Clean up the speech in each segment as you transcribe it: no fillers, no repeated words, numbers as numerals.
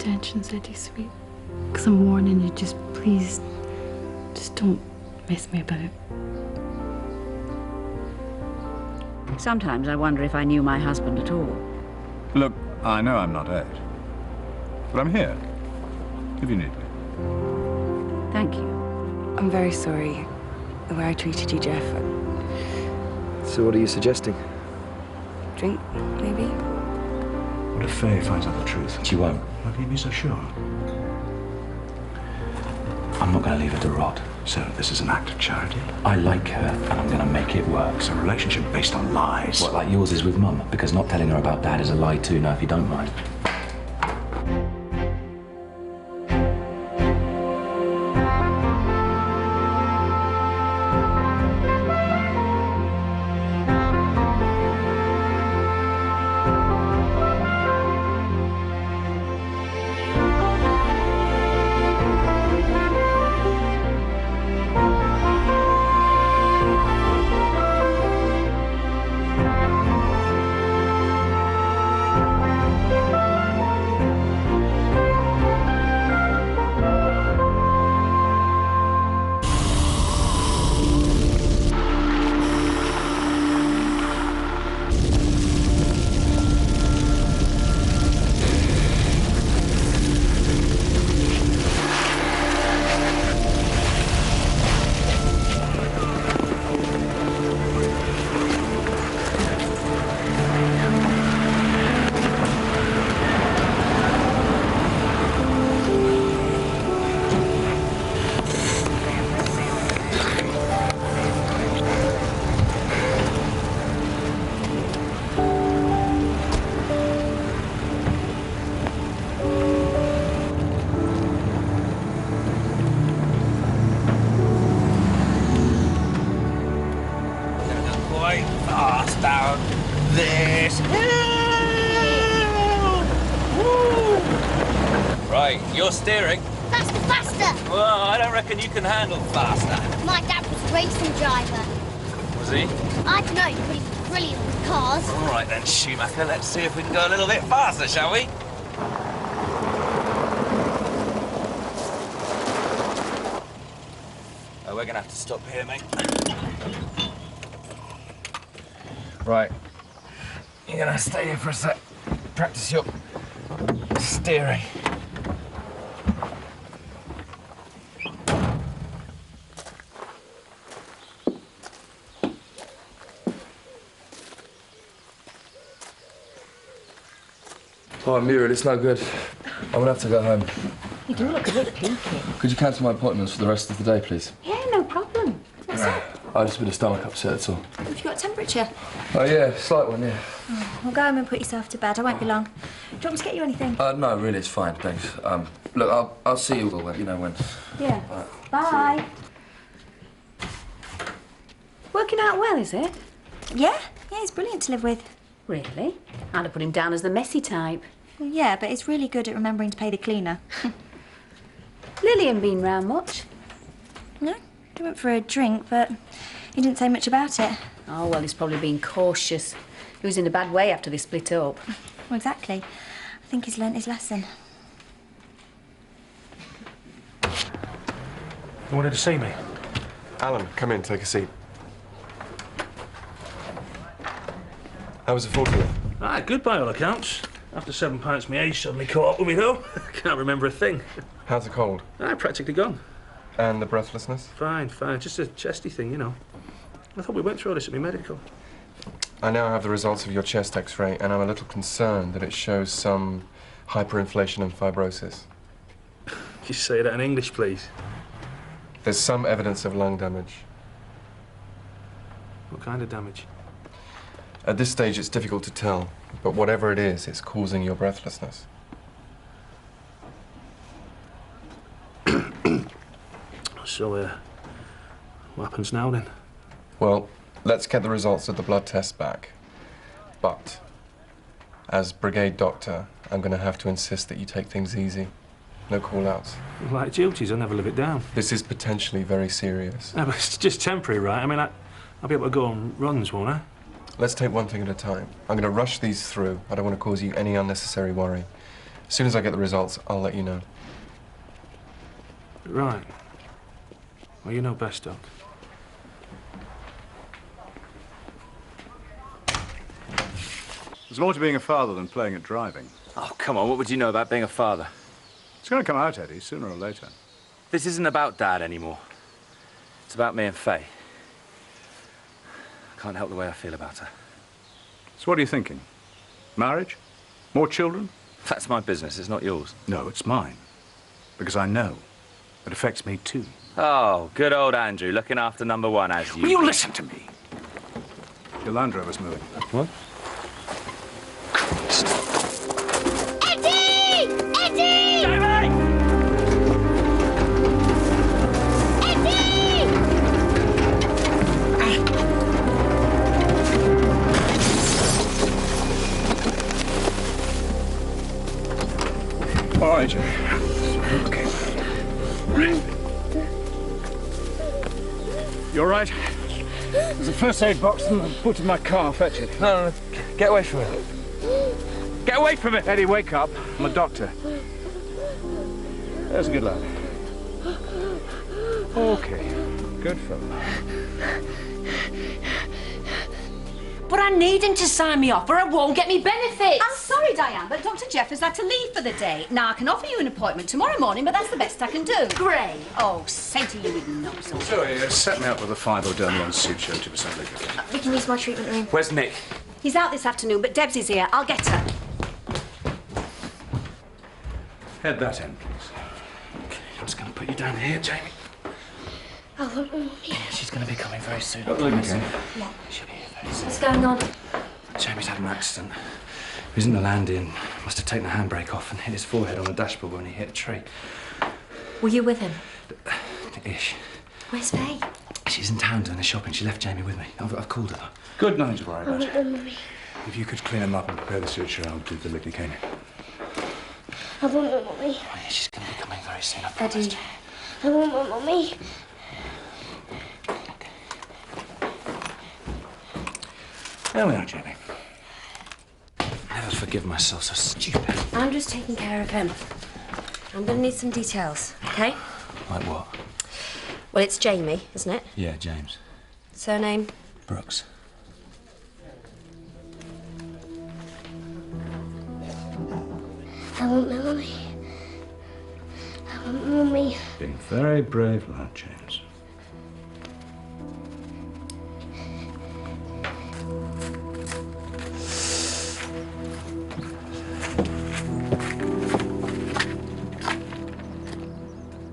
intentions, Eddie, sweet. Because I'm warning you, just please, just don't mess me about. Sometimes I wonder if I knew my husband at all. Look, I know I'm not Ed, but I'm here, if you need me. Thank you. I'm very sorry the way I treated you, Geoff. So what are you suggesting? Drink, maybe? What if Faye finds out the truth? She won't. Why can you be so sure? I'm not going to leave her to rot. So this is an act of charity? I like her, and I'm going to make it work. It's a relationship based on lies. What, like yours is with Mum? Because not telling her about Dad is a lie too, now, if you don't mind. You're steering. Faster, faster! Well, I don't reckon you can handle faster. My dad was a racing driver. Was he? I don't know, but he's brilliant with cars. All right then, Schumacher, let's see if we can go a little bit faster, shall we? Oh, we're gonna have to stop here, mate. Right. You're gonna stay here for a sec. Practice your steering. Oh, Muriel, it's no good. I'm gonna have to go home. You do look a bit peaky. Could you cancel my appointments for the rest of the day, please? Yeah, no problem. What's up? I just a bit of stomach upset, that's all. Have you got a temperature? Oh, yeah, slight one, yeah. Oh, well, go home and put yourself to bed. I won't be long. Do you want me to get you anything? No, really, it's fine, thanks. Look, I'll see you when, you know when. Yeah. Bye. Working out well, is it? Yeah, he's brilliant to live with. Really? I'd have put him down as the messy type. Well, yeah, but he's really good at remembering to pay the cleaner. Lillian been round much? No, he went for a drink, but he didn't say much about it. Oh, well, he's probably been cautious. He was in a bad way after they split up. Well, exactly. I think he's learnt his lesson. You wanted to see me? Alan, come in, take a seat. How was the football? Ah, good by all accounts. After 7 pints, my age suddenly caught up with me, though. Can't remember a thing. How's the cold? Ah, practically gone. And the breathlessness? Fine, fine. Just a chesty thing, you know. I thought we went through all this at my medical. I now have the results of your chest X-ray, and I'm a little concerned that it shows some hyperinflation and fibrosis. Can you say that in English, please? There's some evidence of lung damage. What kind of damage? At this stage, it's difficult to tell, but whatever it is, it's causing your breathlessness. So, what happens now, then? Well, let's get the results of the blood test back. But, as brigade doctor, I'm going to have to insist that you take things easy. No call-outs. Like duties, I'll never live it down. This is potentially very serious. No, but it's just temporary, right? I mean, I'll be able to go on runs, won't I? Let's take one thing at a time. I'm going to rush these through. I don't want to cause you any unnecessary worry. As soon as I get the results, I'll let you know. Right. Well, you know best, Doc. There's more to being a father than playing at driving. Oh, come on, what would you know about being a father? It's going to come out, Eddie, sooner or later. This isn't about Dad anymore. It's about me and Faye. I can't help the way I feel about her. So what are you thinking? Marriage? More children? That's my business, it's not yours. No, it's mine. Because I know it affects me too. Oh, good old Andrew, looking after number one as you... Will you listen to me? Your Land Rover's moving. What? Eddie! Eddie! Jamie! Eddie! All right, Jimmy. Okay. You all right? There's a first aid box in the boot of my car. Fetch it. No, get away from it. Get away from it! Eddie, wake up. I'm a doctor. There's a good lad. Okay. Good fellow. But I need him to sign me off or I won't get me benefits. I'm sorry, Diane, but Dr. Geoff has had to leave for the day. Now, I can offer you an appointment tomorrow morning, but that's the best I can do. Great. Oh, say to you with no sort. Zoe, set me up with a 5-dermal suture, 2% liquid. We can use my treatment room. Where's Nick? He's out this afternoon, but Debs is here. I'll get her. Head that end, please. Okay, I'm just going to put you down here, Jamie. I want Mummy. She's going to be coming very soon. Look again. She'll be here very soon. What's going on? Jamie's had an accident. He was in the landing, must have taken the handbrake off and hit his forehead on the dashboard when he hit a tree. Were you with him? Ish. Where's Faye? She's in town doing the shopping. She left Jamie with me. I've called her. Good, nothing to worry I about. want Mummy. If you could clean him up and prepare the suture, I'll do the lidocaine. I want my Mummy. Oh, yeah, she's going to be coming very soon, I promise. Eddie. I want my Mummy. There we are, Jamie. Never forgive myself, so stupid. Andrew's taking care of him. I'm going to need some details, OK? Like what? Well, it's Jamie, isn't it? Yeah, James. Surname? Brooks. I want my Mummy. I want my Mummy. Being a very brave lad, James.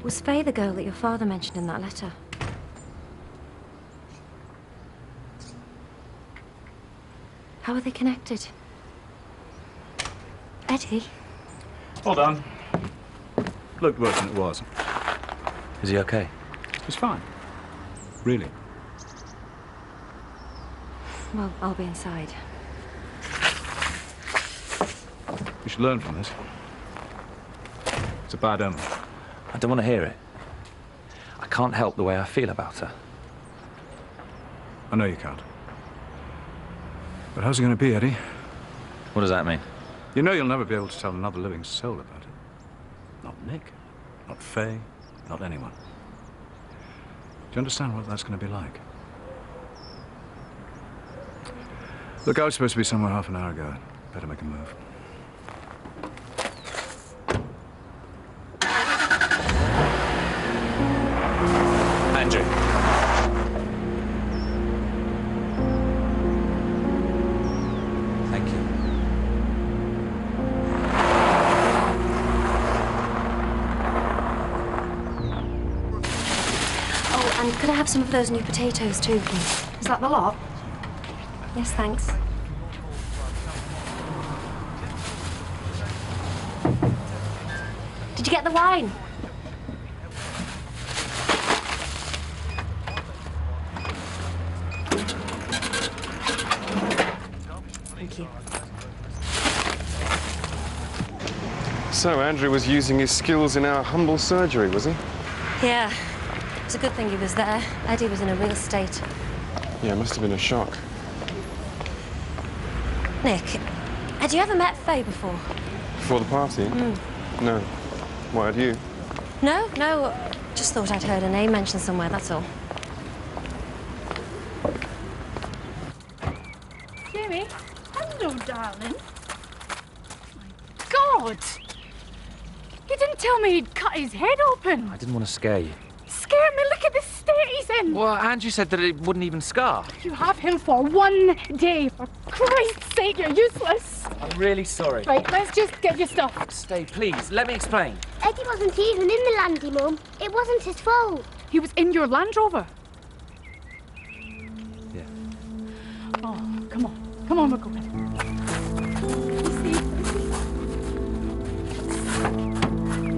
Was Faye the girl that your father mentioned in that letter? How are they connected? Eddie? Hold on. Looked worse than it was. Is he okay? It's fine. Really. Well, I'll be inside. You should learn from this. It's a bad omen. I don't want to hear it. I can't help the way I feel about her. I know you can't. But how's it going to be, Eddie? What does that mean? You know you'll never be able to tell another living soul about it. Not Nick, not Faye, not anyone. Do you understand what that's going to be like? Look, I was supposed to be somewhere half an hour ago. Better make a move. Andrew. Thank you. Oh, and could I have some of those new potatoes too, please? Is that the lot? Yes, thanks. Did you get the wine? Thank you. So Andrew was using his skills in our humble surgery, was he? Yeah. It's a good thing he was there. Eddie was in a real state. Yeah, it must have been a shock. Nick, had you ever met Faye before? Before the party? No. Why, had you? No, just thought I'd heard her name mentioned somewhere, that's all. Jamie, hello, darling. My God! You didn't tell me he'd cut his head open. I didn't want to scare you. Scare me, look at the state he's in. Well, Andrew said that it wouldn't even scar. You have him for 1 day. For Christ's sake, you're useless. I'm really sorry. Right, let's just get your stuff. Stay, please. Let me explain. Eddie wasn't even in the landy, Mum. It wasn't his fault. He was in your Land Rover. Yeah. Oh, come on. Come on, we're going.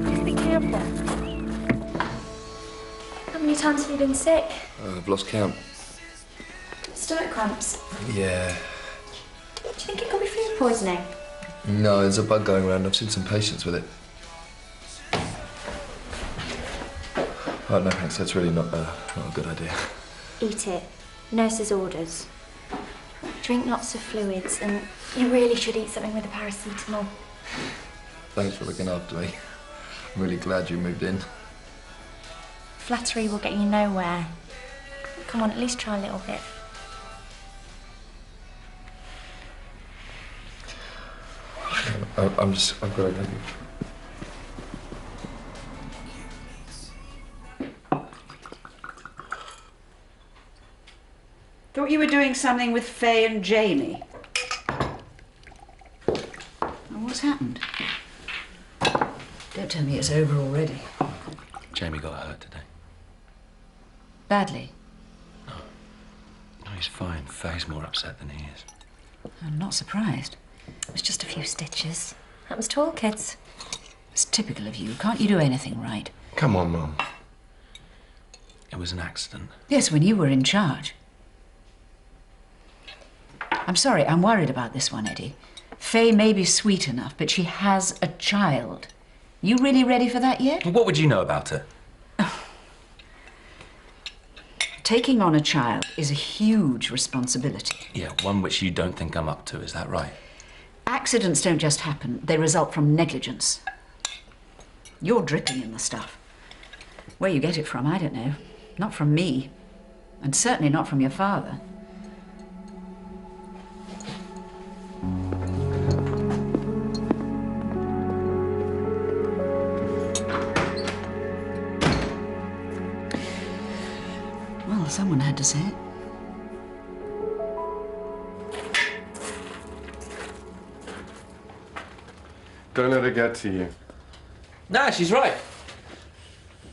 Just be careful. How many times have you been sick? I've lost count. Stomach cramps. Yeah. Do you think it could be food poisoning? No, there's a bug going around. I've seen some patients with it. Oh, no thanks. That's really not a good idea. Eat it. Nurse's orders. Drink lots of fluids, and you really should eat something with a paracetamol. Thanks for looking after me. I'm really glad you moved in. Flattery will get you nowhere. Come on, at least try a little bit. I've got to go. Thought you were doing something with Faye and Jamie. Well, what's happened? Don't tell me it's over already. Jamie got hurt today. Badly? No, he's fine. Faye's more upset than he is. I'm not surprised. It was just a few stitches. Happens to all kids. It's typical of you. Can't you do anything right? Come on, Mum. It was an accident. Yes, when you were in charge. I'm sorry, I'm worried about this one, Eddie. Faye may be sweet enough, but she has a child. You really ready for that yet? What would you know about her? Taking on a child is a huge responsibility. Yeah, one which you don't think I'm up to, is that right? Accidents don't just happen, they result from negligence. You're dripping in the stuff. Where you get it from, I don't know. Not from me. And certainly not from your father. Well, someone had to say it. Don't let her get to you. Nah, she's right.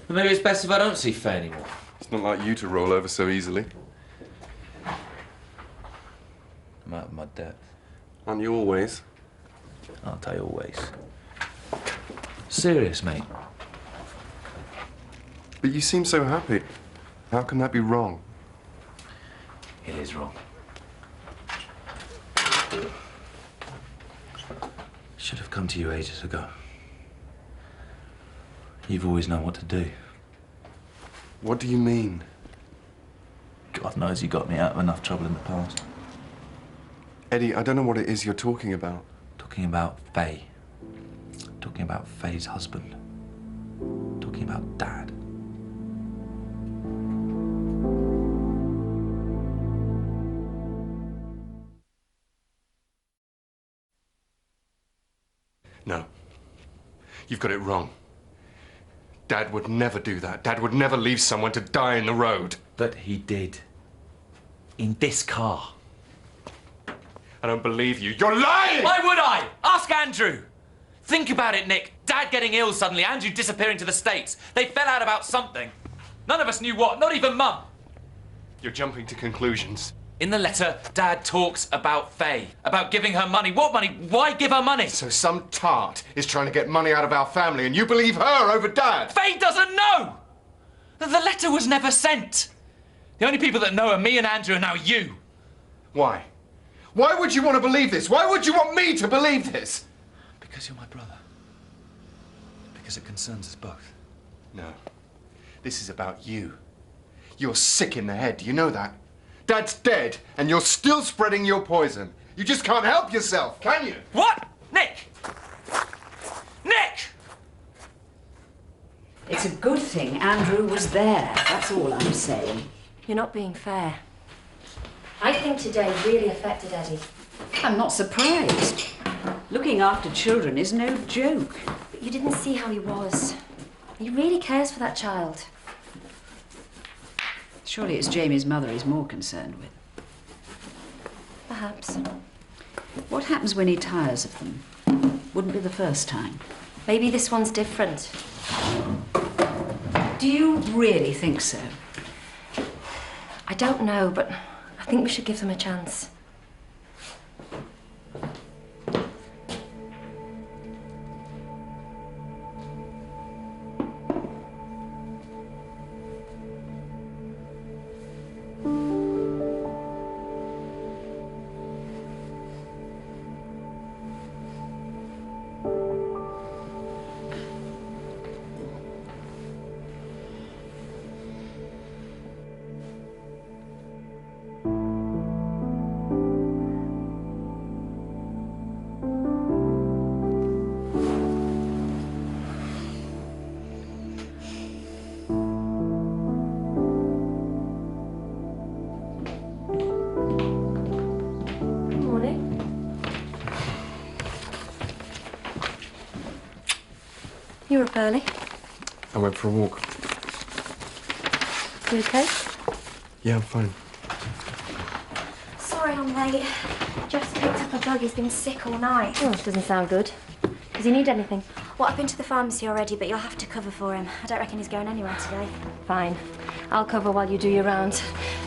But maybe it's best if I don't see Faye anymore. It's not like you to roll over so easily. I'm out of my depth. Aren't you always? I'll tell you always. Serious, mate. But you seem so happy. How can that be wrong? It is wrong. Should have come to you ages ago. You've always known what to do. What do you mean? God knows you got me out of enough trouble in the past. Eddie, I don't know what it is you're talking about. Talking about Faye. Talking about Faye's husband. Talking about Dad. No. You've got it wrong. Dad would never do that. Dad would never leave someone to die in the road. But he did. In this car. I don't believe you. You're lying! Why would I? Ask Andrew. Think about it, Nick. Dad getting ill suddenly, Andrew disappearing to the States. They fell out about something. None of us knew what, not even Mum. You're jumping to conclusions. In the letter, Dad talks about Faye, about giving her money. What money? Why give her money? So some tart is trying to get money out of our family and you believe her over Dad? Faye doesn't know! The letter was never sent. The only people that know are me and Andrew and now you. Why? Why would you want to believe this? Why would you want me to believe this? Because you're my brother. Because it concerns us both. No. This is about you. You're sick in the head, do you know that? Dad's dead, and you're still spreading your poison. You just can't help yourself, can you? What? Nick! Nick! It's a good thing Andrew was there. That's all I'm saying. You're not being fair. I think today really affected Eddie. I'm not surprised. Looking after children is no joke. But you didn't see how he was. He really cares for that child. Surely it's Jamie's mother he's more concerned with. Perhaps. What happens when he tires of them? Wouldn't be the first time. Maybe this one's different. Do you really think so? I don't know, but I think we should give them a chance. You were up early. I went for a walk. You okay? Yeah, I'm fine. Sorry I'm late. Geoff's picked up a bug. He's been sick all night. Oh, doesn't sound good. Does he need anything? Well, I've been to the pharmacy already, but you'll have to cover for him. I don't reckon he's going anywhere today. Fine. I'll cover while you do your round.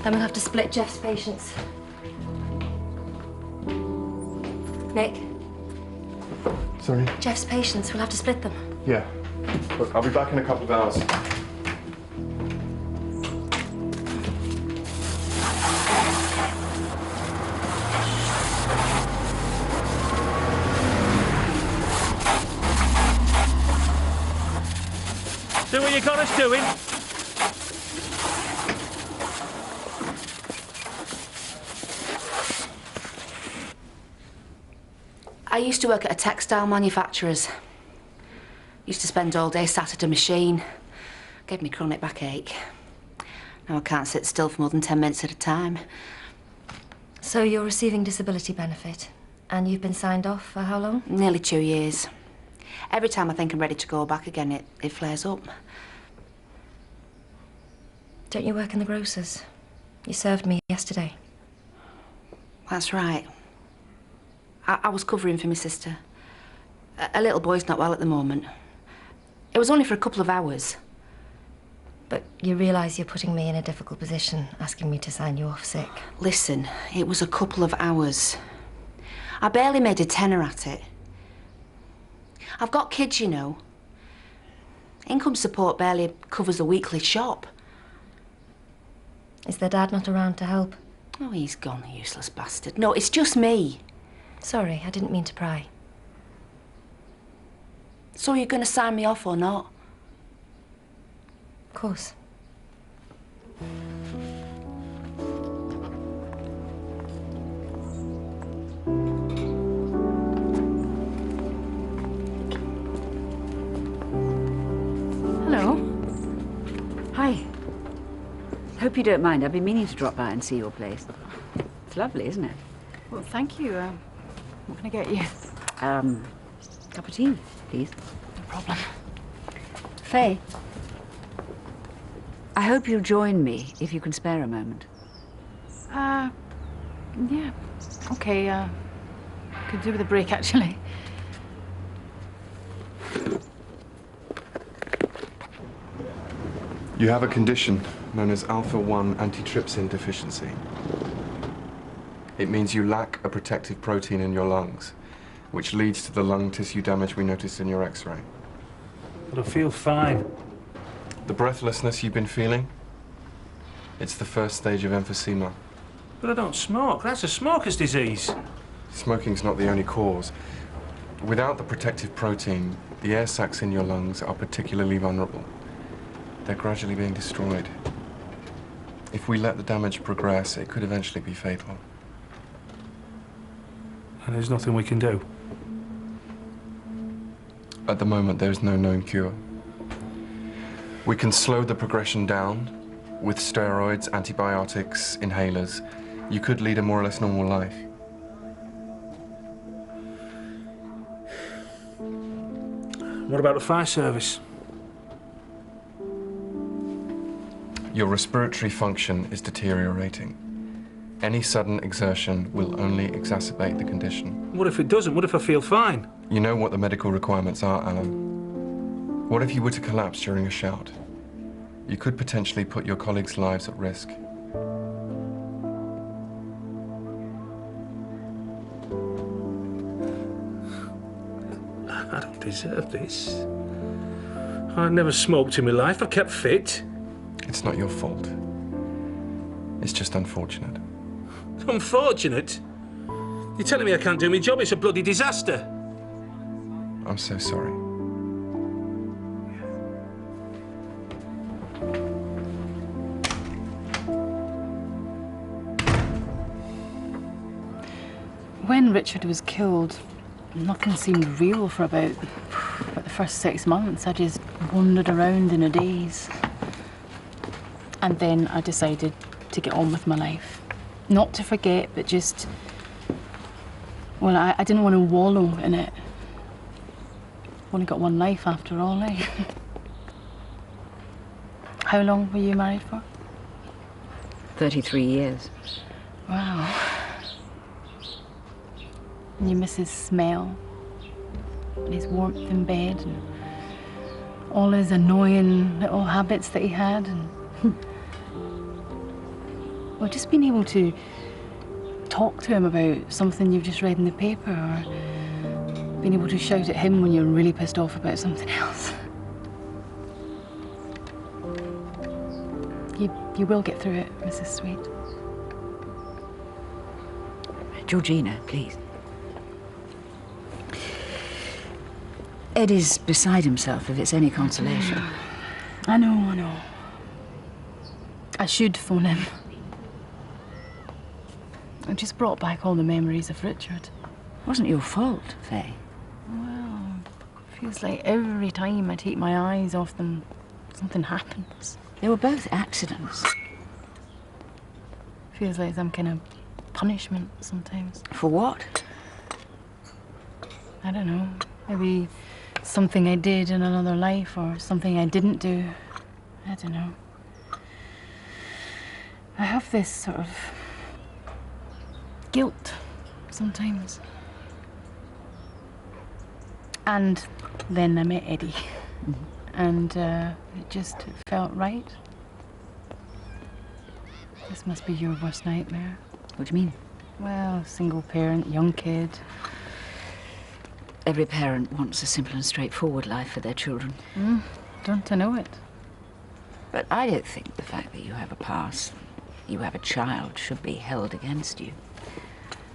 Then we'll have to split Geoff's patients. Nick? Sorry? Geoff's patients. We'll have to split them. Yeah. Look, I'll be back in a couple of hours. Do what you got us doing. I used to work at a textile manufacturer's. Used to spend all day sat at a machine. Gave me chronic backache. Now I can't sit still for more than 10 minutes at a time. So you're receiving disability benefit, and you've been signed off for how long? Nearly 2 years. Every time I think I'm ready to go back again, it flares up. Don't you work in the grocers? You served me yesterday. That's right. I was covering for my sister. A little boy's not well at the moment. It was only for a couple of hours. But you realise you're putting me in a difficult position, asking me to sign you off sick. Listen, it was a couple of hours. I barely made a tenner at it. I've got kids, you know. Income support barely covers a weekly shop. Is their dad not around to help? Oh, he's gone, the useless bastard. No, it's just me. Sorry, I didn't mean to pry. So you're going to sign me off or not? Of course. Hello. Hi. Hope you don't mind. I've been meaning to drop by and see your place. It's lovely, isn't it? Well, thank you. What can I get you? Cup of tea, please. No problem. Faye, I hope you'll join me if you can spare a moment. Yeah. Okay, could do with a break, actually. You have a condition known as alpha-1 antitrypsin deficiency. It means you lack a protective protein in your lungs, which leads to the lung tissue damage we noticed in your X-ray. But I feel fine. The breathlessness you've been feeling, it's the first stage of emphysema. But I don't smoke. That's a smoker's disease. Smoking's not the only cause. Without the protective protein, the air sacs in your lungs are particularly vulnerable. They're gradually being destroyed. If we let the damage progress, it could eventually be fatal. And there's nothing we can do. At the moment, there is no known cure. We can slow the progression down with steroids, antibiotics, inhalers. You could lead a more or less normal life. What about the fire service? Your respiratory function is deteriorating. Any sudden exertion will only exacerbate the condition. What if it doesn't? What if I feel fine? You know what the medical requirements are, Alan. What if you were to collapse during a shout? You could potentially put your colleagues' lives at risk. I don't deserve this. I never smoked in my life. I kept fit. It's not your fault. It's just unfortunate. Unfortunate? You're telling me I can't do my job? It's a bloody disaster. I'm so sorry. When Richard was killed, nothing seemed real for about the first 6 months. I just wandered around in a daze. And then I decided to get on with my life. Not to forget, but just... Well, I didn't want to wallow in it. Only got one life after all, eh? How long were you married for? 33 years. Wow. And you miss his smell, and his warmth in bed, and all his annoying little habits that he had, and well, just being able to talk to him about something you've just read in the paper, or being able to shout at him when you're really pissed off about something else. You will get through it, Mrs. Sweet. Georgina, please. Eddie's beside himself, if it's any consolation. I know. I should phone him. I just brought back all the memories of Richard. It wasn't your fault, Faye. Well, it feels like every time I take my eyes off them, something happens. They were both accidents. Feels like some kind of punishment sometimes. For what? I don't know. Maybe something I did in another life, or something I didn't do. I don't know. I have this sort of guilt sometimes. And then I met Eddie. And it just felt right. This must be your worst nightmare. What do you mean? Well, single parent, young kid. Every parent wants a simple and straightforward life for their children. Don't I know it? But I don't think the fact that you have a past, you have a child, should be held against you.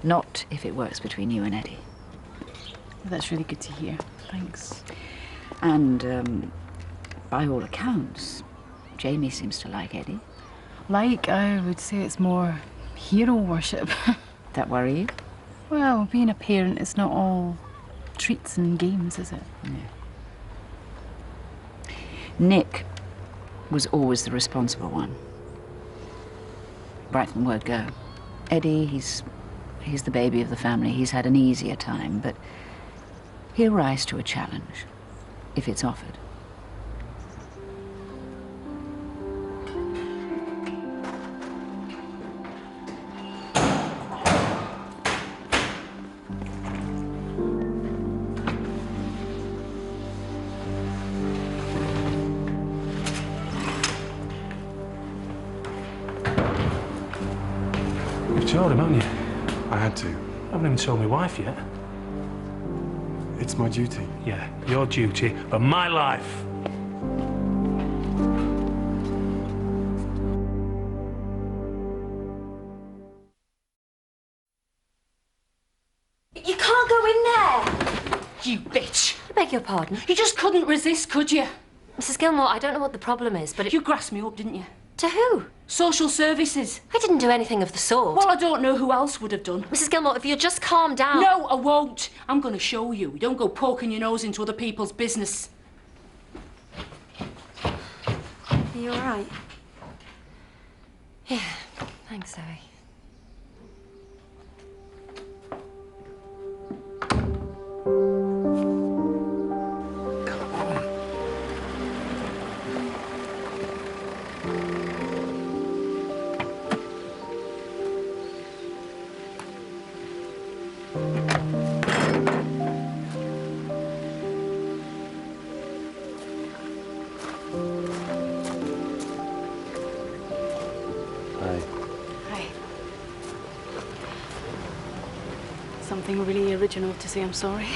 Not if it works between you and Eddie. That's really good to hear. Thanks. And, by all accounts, Jamie seems to like Eddie. Like, I would say it's more hero worship. That worry you? Well, being a parent is not all treats and games, is it? Yeah. Nick was always the responsible one. Right from the word go. Eddie, he's the baby of the family. He's had an easier time, but he'll rise to a challenge if it's offered. You've told him, haven't you? I had to. I haven't even told my wife yet. It's my duty. Yeah, your duty, but my life. You can't go in there! You bitch! I beg your pardon? You just couldn't resist, could you? Mrs. Gilmore, I don't know what the problem is, but You grassed me up, didn't you? To who? Social services. I didn't do anything of the sort. Well, I don't know who else would have done. Mrs. Gilmore, if you'll just calm down. No, I won't. I'm going to show you. You don't go poking your nose into other people's business. Are you all right? Yeah, thanks, Zoe. Something really original to say I'm sorry.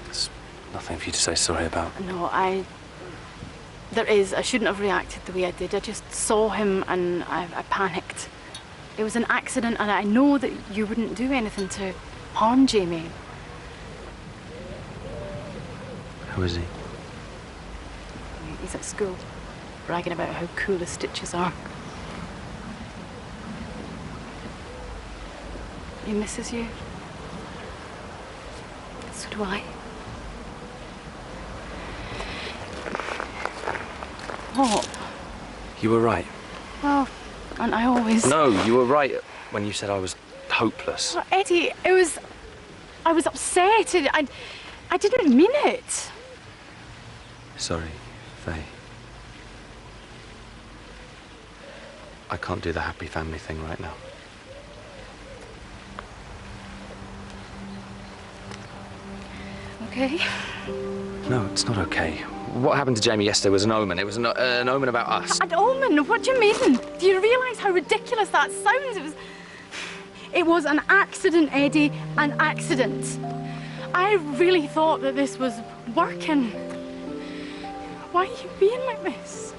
There's nothing for you to say sorry about. No, there is. I shouldn't have reacted the way I did. I just saw him and I panicked. It was an accident and I know that you wouldn't do anything to harm Jamie. Who is he? He's at school, bragging about how cool his stitches are. He misses you. So do I. What? You were right. Well, and I always... No, you were right when you said I was hopeless. Well, Eddie, I was upset. I didn't mean it. Sorry, Faye. I can't do the happy family thing right now. Okay. No, it's not okay. What happened to Jamie yesterday was an omen. It was an omen about us. An omen? What do you mean? Do you realise how ridiculous that sounds? It was an accident, Eddie. An accident. I really thought that this was working. Why are you being like this?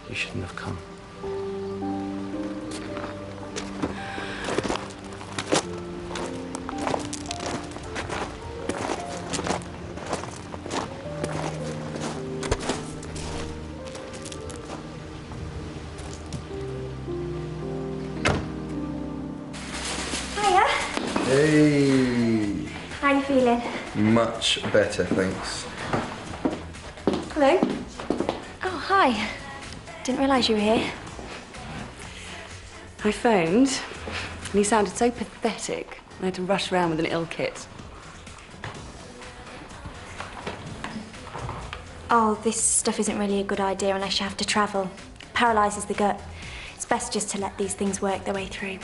You shouldn't have come. Hey! How you feeling? Much better, thanks. Hello? Oh, hi. Didn't realise you were here. I phoned, and he sounded so pathetic. I had to rush around with an ill kit. Oh, this stuff isn't really a good idea unless you have to travel. Paralyses the gut. It's best just to let these things work their way through.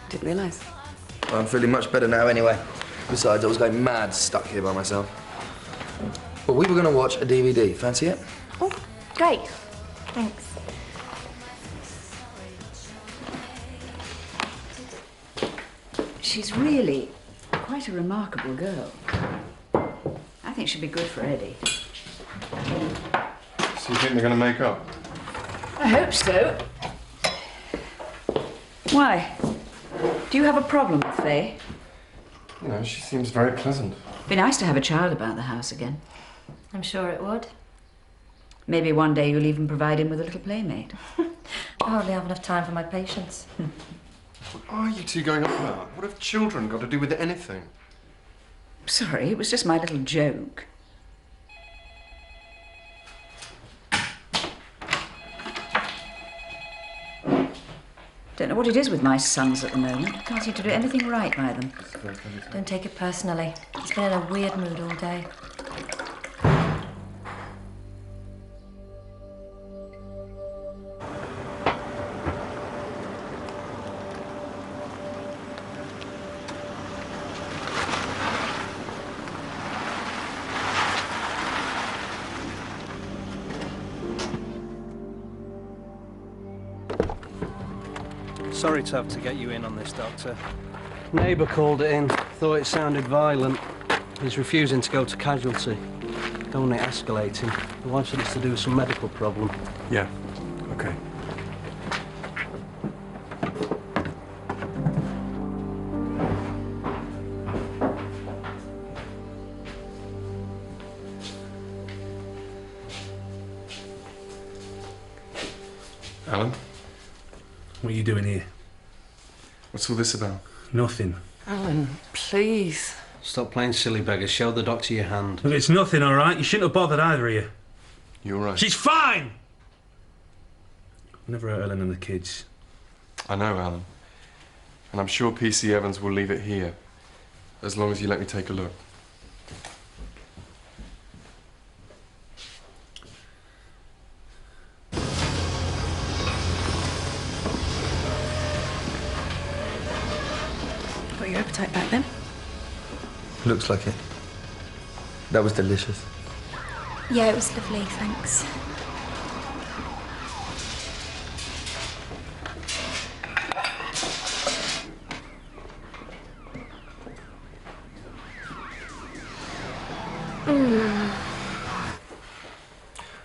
Didn't realise. Well, I'm feeling much better now anyway. Besides, I was going mad stuck here by myself. But we were going to watch a DVD. Fancy it? Oh, great. Thanks. She's really quite a remarkable girl. I think she'd be good for Eddie. So you think they're going to make up? I hope so. Why? Do you have a problem with Faye? You know, she seems very pleasant. Be nice to have a child about the house again. I'm sure it would. Maybe one day you'll even provide him with a little playmate. I hardly have enough time for my patients. What are you two going on about? What have children got to do with anything? Sorry, it was just my little joke. Don't know what it is with my sons at the moment. Can't seem to do anything right by them. Don't take it personally. He's been in a weird mood all day. Sorry to have to get you in on this, Doctor. Neighbour called it in, thought it sounded violent. He's refusing to go to casualty. Don't want it escalating. The wife said it's to do with some medical problem. Yeah, okay. you doing here? What's all this about? Nothing. Alan, please. Stop playing silly beggars. Show the doctor your hand. Look, it's nothing, all right? You shouldn't have bothered either of you. You're right. She's fine! Never hurt Ellen and the kids. I know, Alan. And I'm sure PC Evans will leave it here, as long as you let me take a look. Got your appetite back then? Looks like it. That was delicious. Yeah, it was lovely, thanks.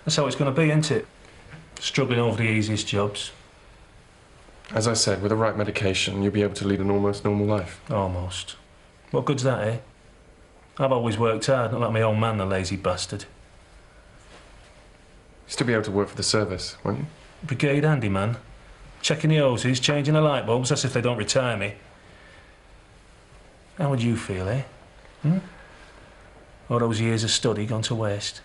That's how it's going to be, isn't it? Struggling over the easiest jobs. As I said, with the right medication, you'll be able to lead an almost normal life. Almost. What good's that, eh? I've always worked hard, not like my old man, the lazy bastard. You'd still be able to work for the service, won't you? Brigade handyman. Checking the hoses, changing the light bulbs, that's if they don't retire me. How would you feel, eh? All those years of study gone to waste.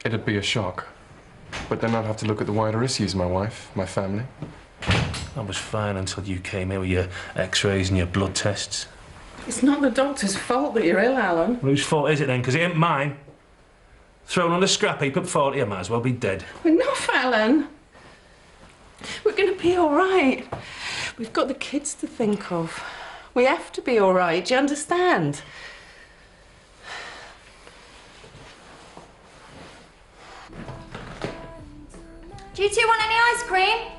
It'd be a shock. But then I'd have to look at the wider issues, my wife, my family. I was fine until you came here with your x-rays and your blood tests. It's not the doctor's fault that you're ill, Alan. Whose fault is it then? Because it ain't mine. Thrown on the scrap heap at 40, I might as well be dead. Enough, Alan. We're going to be all right. We've got the kids to think of. We have to be all right, do you understand? Do you two want any ice cream?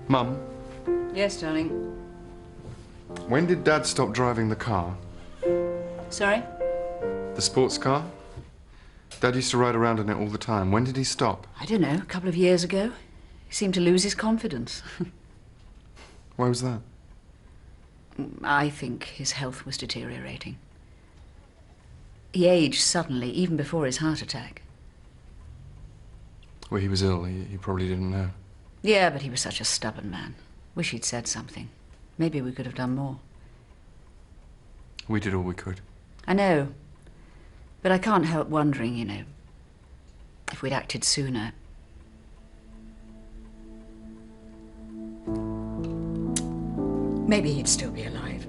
Mum, Yes, darling. when did Dad stop driving the car? Sorry? The sports car? Dad used to ride around in it all the time. When did he stop? I don't know, a couple of years ago. He seemed to lose his confidence. Why was that? I think his health was deteriorating. He aged suddenly, even before his heart attack. Well, he was ill. He probably didn't know. Yeah, but he was such a stubborn man. Wish he'd said something. Maybe we could have done more. We did all we could. I know. But I can't help wondering, you know, if we'd acted sooner. Maybe he'd still be alive.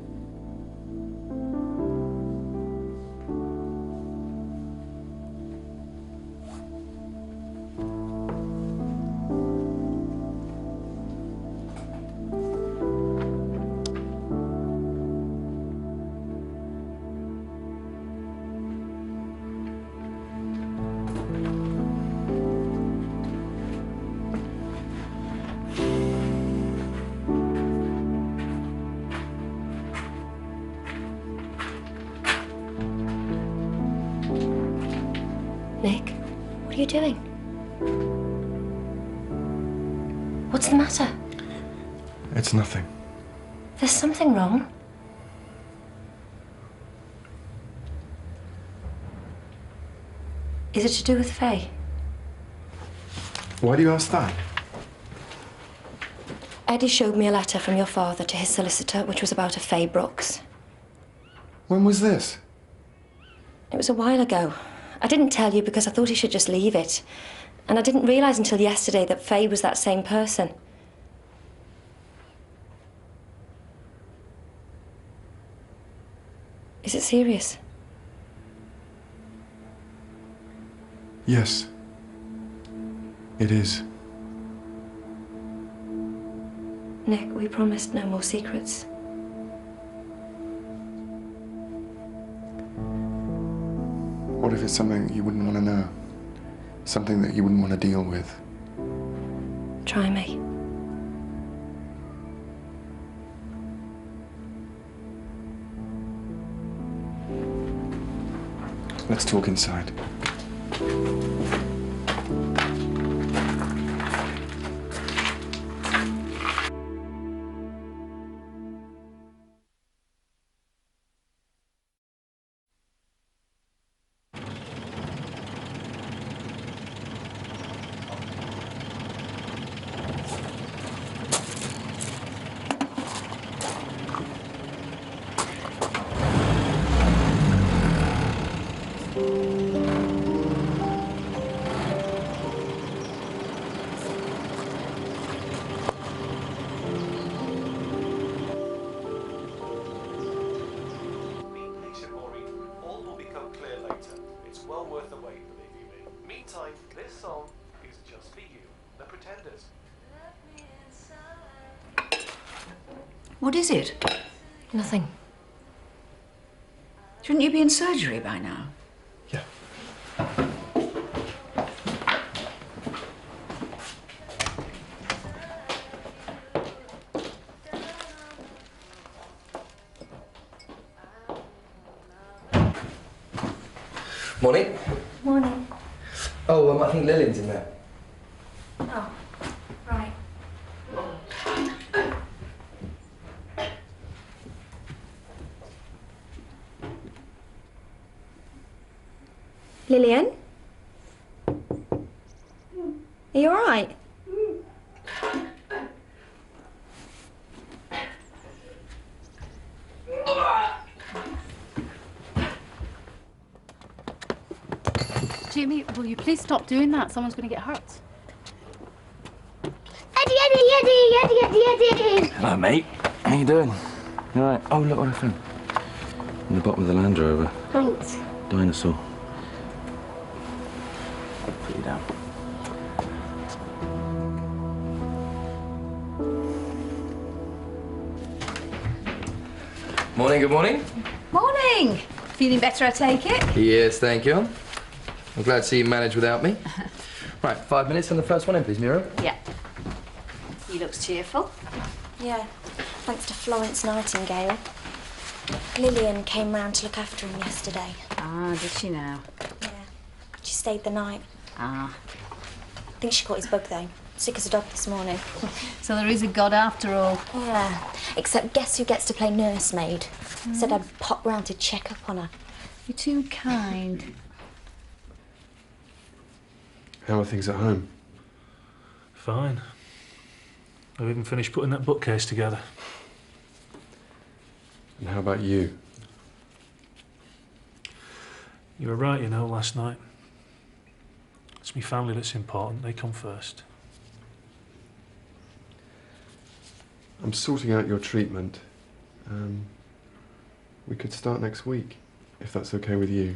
Nick, what are you doing? What's the matter? It's nothing. There's something wrong. Is it to do with Faye? Why do you ask that? Eddie showed me a letter from your father to his solicitor, which was about a Faye Brooks. When was this? It was a while ago. I didn't tell you because I thought he should just leave it. And I didn't realise until yesterday that Faye was that same person. Is it serious? Yes. It is. Nick, we promised no more secrets. What if it's something you wouldn't want to know? Something that you wouldn't want to deal with? Try me. Let's talk inside. What is it? Nothing. Shouldn't you be in surgery by now? Morning. Morning. Oh, I think Lillian's in there. Oh, right. Lillian? Are you all right? Jamie, will you please stop doing that? Someone's going to get hurt. Hello, mate. How you doing? You all right? Oh, look what I found. In the bottom of the Land Rover. Thanks. Dinosaur. Put you down. Morning, good morning. Morning! Feeling better, I take it? Yes, thank you. I'm glad to see you managed without me. Right, 5 minutes on the first one in, please, Miro. Yeah. He looks cheerful. Yeah, thanks to Florence Nightingale. Lillian came round to look after him yesterday. Ah, did she now? Yeah. She stayed the night. Ah. I think she caught his bug, though. Sick as a dog this morning. So there is a God after all. Yeah. Except guess who gets to play nursemaid? Said I'd pop round to check up on her. You're too kind. How are things at home? Fine. I've even finished putting that bookcase together. And how about you? You were right, you know, last night. It's me family that's important. They come first. I'm sorting out your treatment. We could start next week, if that's okay with you.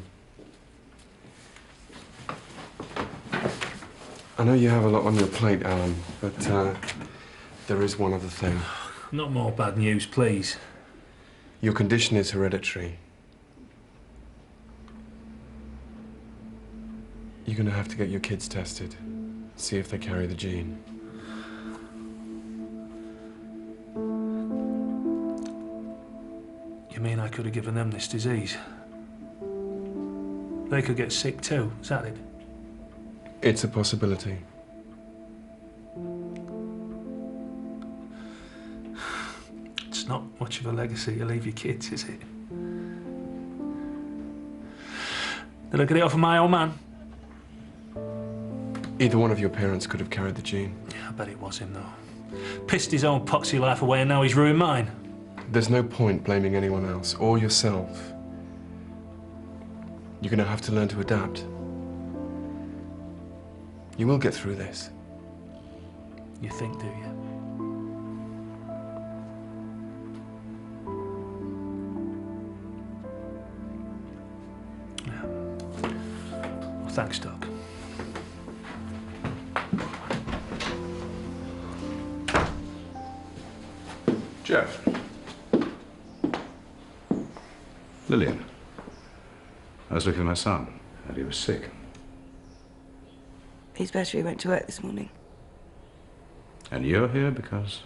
I know you have a lot on your plate, Alan, but there is one other thing. Not more bad news, please. Your condition is hereditary. You're going to have to get your kids tested, see if they carry the gene. You mean I could have given them this disease? They could get sick too, is that it? It's a possibility. It's not much of a legacy to leave your kids, is it? Did I get it off of my old man? Either one of your parents could have carried the gene. Yeah, I bet it was him, though. Pissed his own poxy life away and now he's ruined mine. There's no point blaming anyone else or yourself. You're going to have to learn to adapt. You will get through this. You think, do you? Yeah. Well, thanks, Doc. Geoff. Lillian. I was looking at my son. Heard he was sick. He's better. He went to work this morning. And you're here because?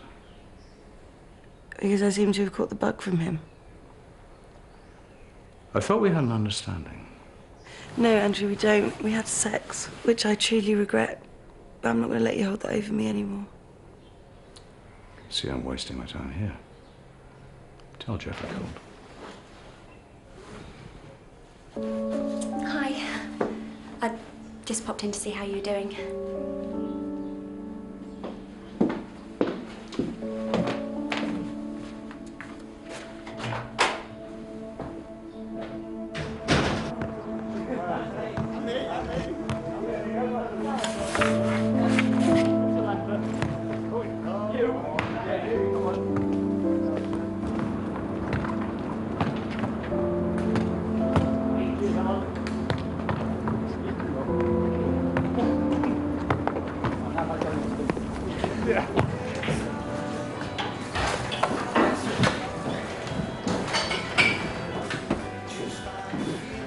Because I seem to have caught the bug from him. I thought we had an understanding. No, Andrew, we don't. We had sex, which I truly regret. But I'm not going to let you hold that over me anymore. See, I'm wasting my time here. Tell Geoff I called. Hi. I just popped in to see how you're doing.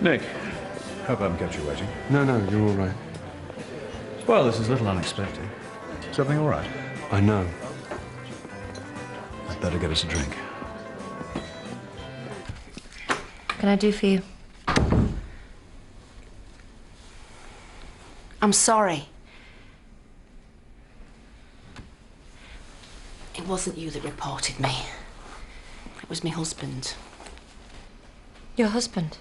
Nick, hope I haven't kept you waiting. No, you're all right. Well, this is a little unexpected. Is everything all right? I know. I'd better get us a drink. What can I do for you? I'm sorry. It wasn't you that reported me. It was my husband. Your husband?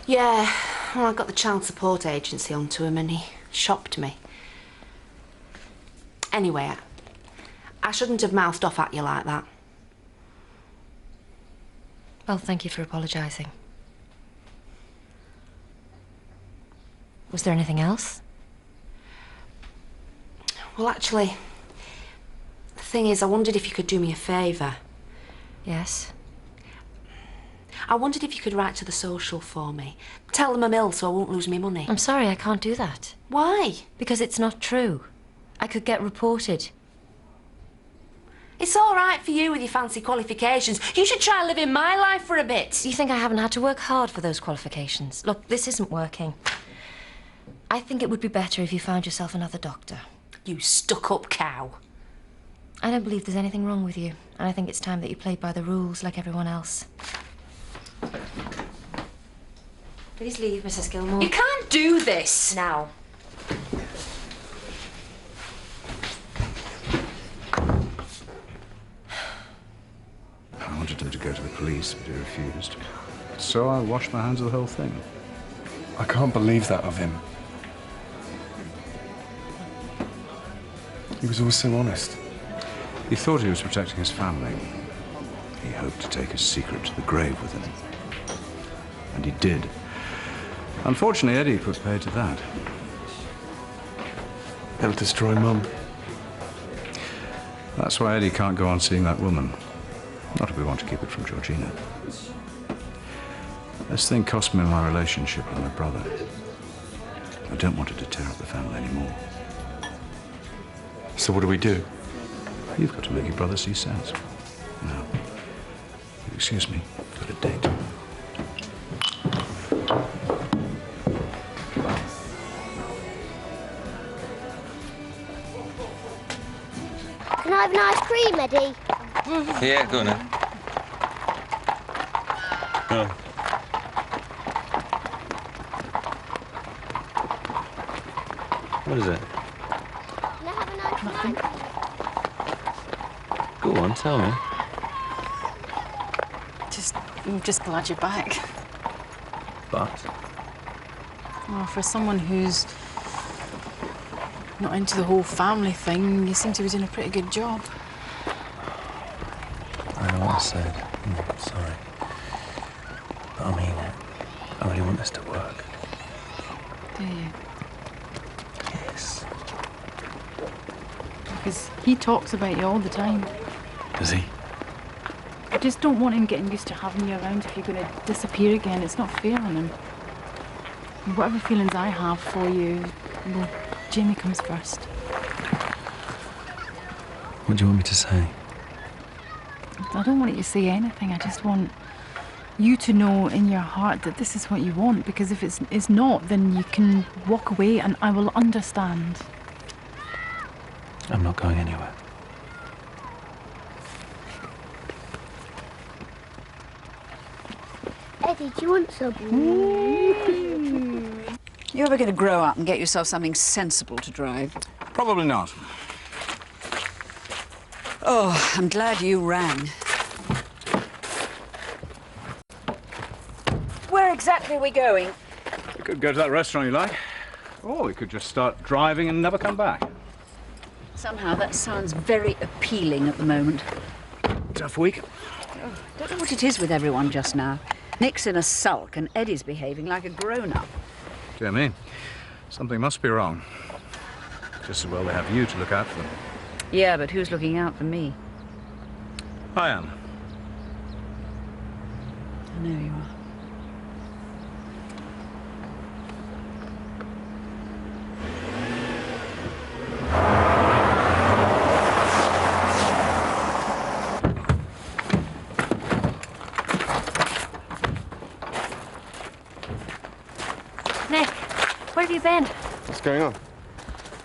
Yeah, well, I got the child support agency onto him and he shopped me. Anyway, I shouldn't have mouthed off at you like that. Well, thank you for apologising. Was there anything else? Well, actually, the thing is, I wondered if you could do me a favour. Yes? I wondered if you could write to the social for me. Tell them I'm ill so I won't lose my money. I'm sorry, I can't do that. Why? Because it's not true. I could get reported. It's all right for you with your fancy qualifications. You should try living my life for a bit. You think I haven't had to work hard for those qualifications? Look, this isn't working. I think it would be better if you found yourself another doctor. You stuck-up cow. I don't believe there's anything wrong with you, and I think it's time that you played by the rules like everyone else. Please leave, Mrs. Gilmore. You can't do this. Now. I wanted him to go to the police, but he refused. So I washed my hands of the whole thing. I can't believe that of him. He was always so honest. He thought he was protecting his family. He hoped to take his secret to the grave with him. And he did. Unfortunately, Eddie put paid to that. It'll destroy Mum. That's why Eddie can't go on seeing that woman. Not if we want to keep it from Georgina. This thing cost me my relationship with my brother. I don't want it to tear up the family anymore. So what do we do? You've got to make your brother see sense. Now, excuse me, I've got a date. Can I have an ice cream, Eddie? Yeah, go on then. Oh. What is it? Can I have an ice cream? Go on, tell me. I'm just glad you're back. But? Well, for someone who's not into the whole family thing, you seem to be doing a pretty good job. I know what I said. I'm sorry. But I mean it. I really want this to work. Do you? Yes. Because he talks about you all the time. Does he? I just don't want him getting used to having you around if you're going to disappear again. It's not fair on him. Whatever feelings I have for you, well, Jamie comes first. What do you want me to say? I don't want you to say anything. I just want you to know in your heart that this is what you want, because if it's not, then you can walk away and I will understand. I'm not going anywhere. Eddie, do you want some? You ever going to grow up and get yourself something sensible to drive? Probably not. Oh, I'm glad you rang. Where exactly are we going? We could go to that restaurant you like, or we could just start driving and never come back. Somehow that sounds very appealing at the moment. Tough week. Oh, don't know what it is with everyone just now. Nick's in a sulk and Eddie's behaving like a grown-up. Dear me, something must be wrong. Just as well they have you to look out for them. Yeah, but who's looking out for me? I am. I know you are. Nick, where have you been? What's going on?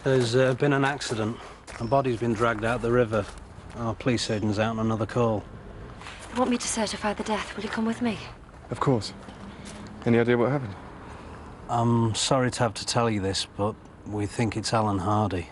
There's been an accident. A body's been dragged out the river. Our police surgeon's out on another call. They want me to certify the death. Will you come with me? Of course. Any idea what happened? I'm sorry to have to tell you this, but we think it's Alan Hardy.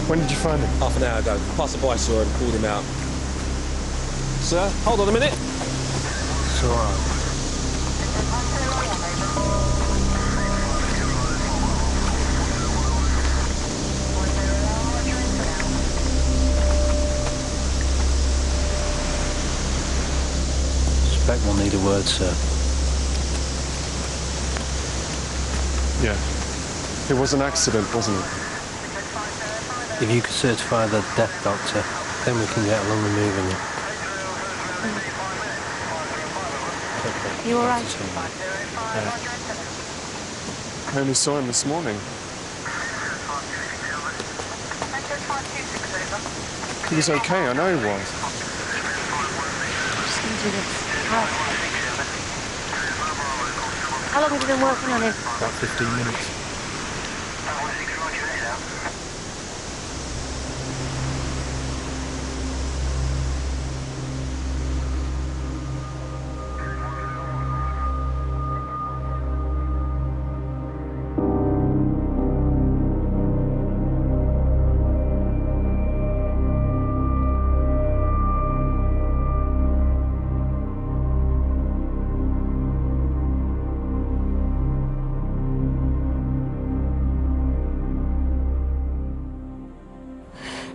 When did you find him? Half an hour ago. Passerby saw him, called him out. Sir, hold on a minute. It's all right. Suspect we'll need a word, sir. Yeah. It was an accident, wasn't it? If you could certify the death, Doctor, then we can get along removing it. You all right? I only saw him this morning. He was okay, I know he was. How long have you been working on him? About 15 minutes.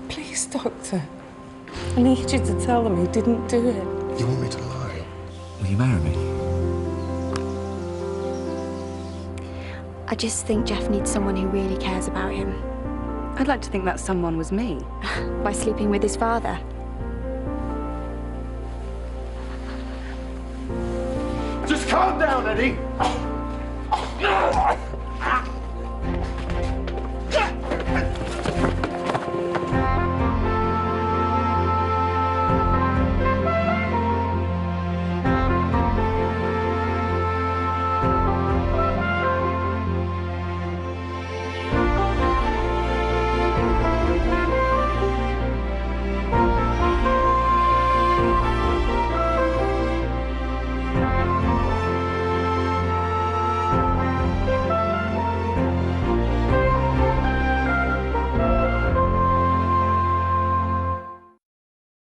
Please, Doctor. I need you to tell them he didn't do it. You want me to lie? Will you marry me? I just think Geoff needs someone who really cares about him. I'd like to think that someone was me. By sleeping with his father. Just calm down, Eddie.